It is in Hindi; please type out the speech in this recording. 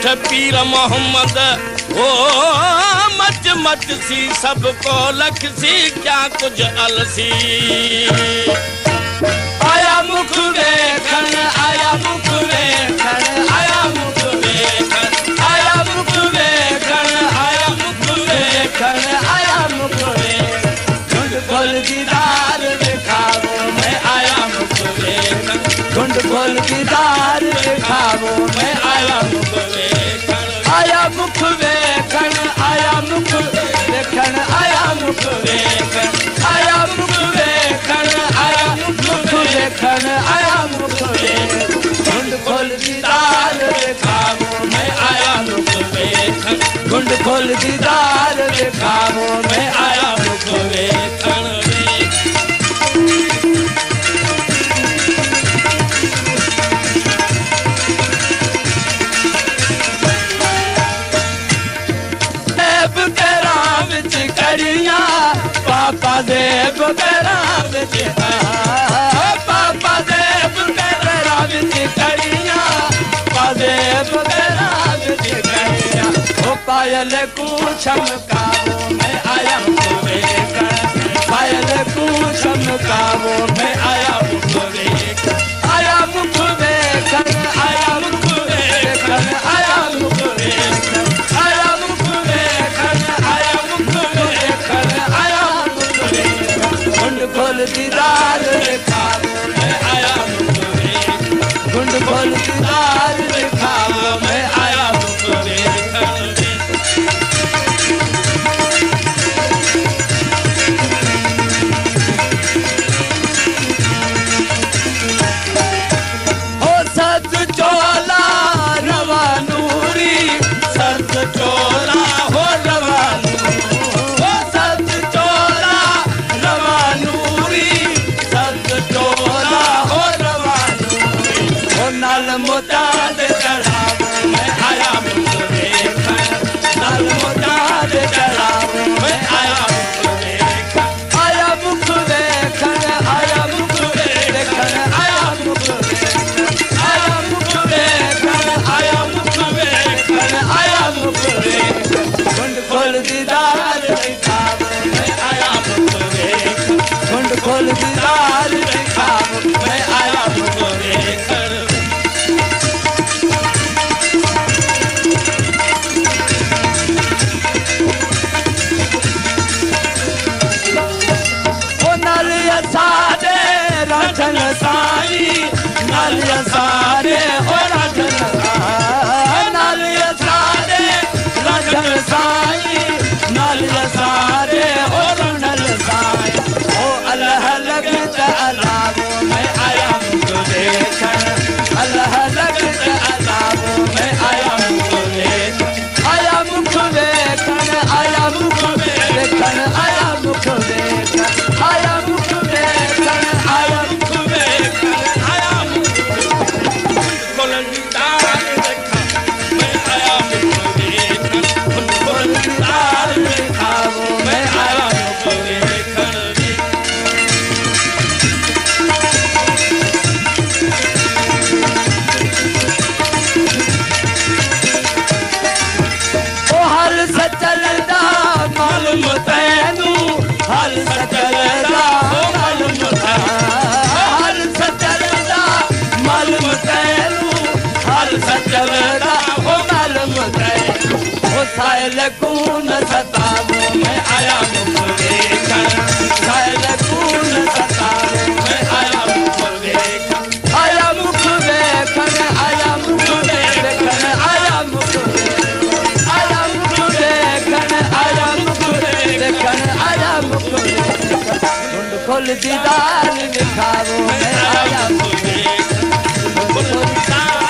ॾिठ पीर मोहम्मद ओ मच मच सी सबको लख सी क्या कुछ अलसी आया मुख वेखण आया मुख वेखण आया मुख वेखण आया मुख वेखण आया मुख वेखण आया मुख वेखण घुंड खोल दीदार दिखावो मैं आया मुख वेखण घुंड खोल दीदार दिखावो मैं आया मुख वेखण आया मुख वेखण आया मुख वेखण आया मुख वेखण आया मुख वेखण आया मुख वेखण आया मुख वेखण घुंड खोल दीदार दिखावो मैं आया मुख वेखण घुंड खोल दीदार दिखावो मैं आया मुख वेखण पापा देव तेरा बिच पापा देव तेरा बिच करिया पापा देव तेरा बिच करिया ओ पायल को चमकावो मैं आया मुख वेखण पायल को चमकावो मैं आया मुख वेखण आया मुख वेखण आया मुख वेखण आया मुख वेखण आया मुख वेखण आया मुख वेखण आया घुंड खोल दीदार दिखावो मैं आया मुख वेखण घुंड खोल दीदार दिखावो मैं आया मुख वेखण हो सत चोला रवा नूरी सत चोला हो रवा हो सत चोला रवा नूरी सत चोला हो रवा नूरी हो नाल मुताद चढ़ावो मैं आया मुख वेखण नाल मुताद चढ़ावो मैं आया मुख वेखण आया मुख वेखण आया मुख वेखण आया मुख वेखण आया मुख वेखण आया मुख वेखण आया मुख वेखण घुंड खोल दीदार दिखावो मैं आया मुख वेखण घुंड खोल दीदार दिखावो मैं आया मुख वेखण ओ नालिया सारे राजन साई नालिया सारे हो राजन नालिया सारे राजन साई नालिया सारे हो रणल साई ओ अल्लाह लगत अलावो मैं आया मुख वेखण अल्लाह लगत अलावो मैं आया मुख वेखण आया मुख वेखण आया मुख वेखण आया मुख वेखण आया मुख वेखण आया मुख वेखण आया मुख खोल दीदार दिखावो मैं आया मुख वेखण खोल दीदार दिखावो मैं आया मुख वेखण ओ हल सचलदा मालूम तैनू हल सचलदा मालूम हल सचलदा मालूम तैनू हल सचलदा हो मालूम तैनू ओ सायल कून सतावो मैं आया मुख वेखण सायल कून सतावो मैं आया मुख वेखण आया मुख वेखण आया मुख वेखण आया मुख वेखण आया मुख वेखण आया मुख वेखण आया मुख वेखण घुंड खोल दीदार दिखावो मैं आया मुख वेखण घुंड खोल दीदार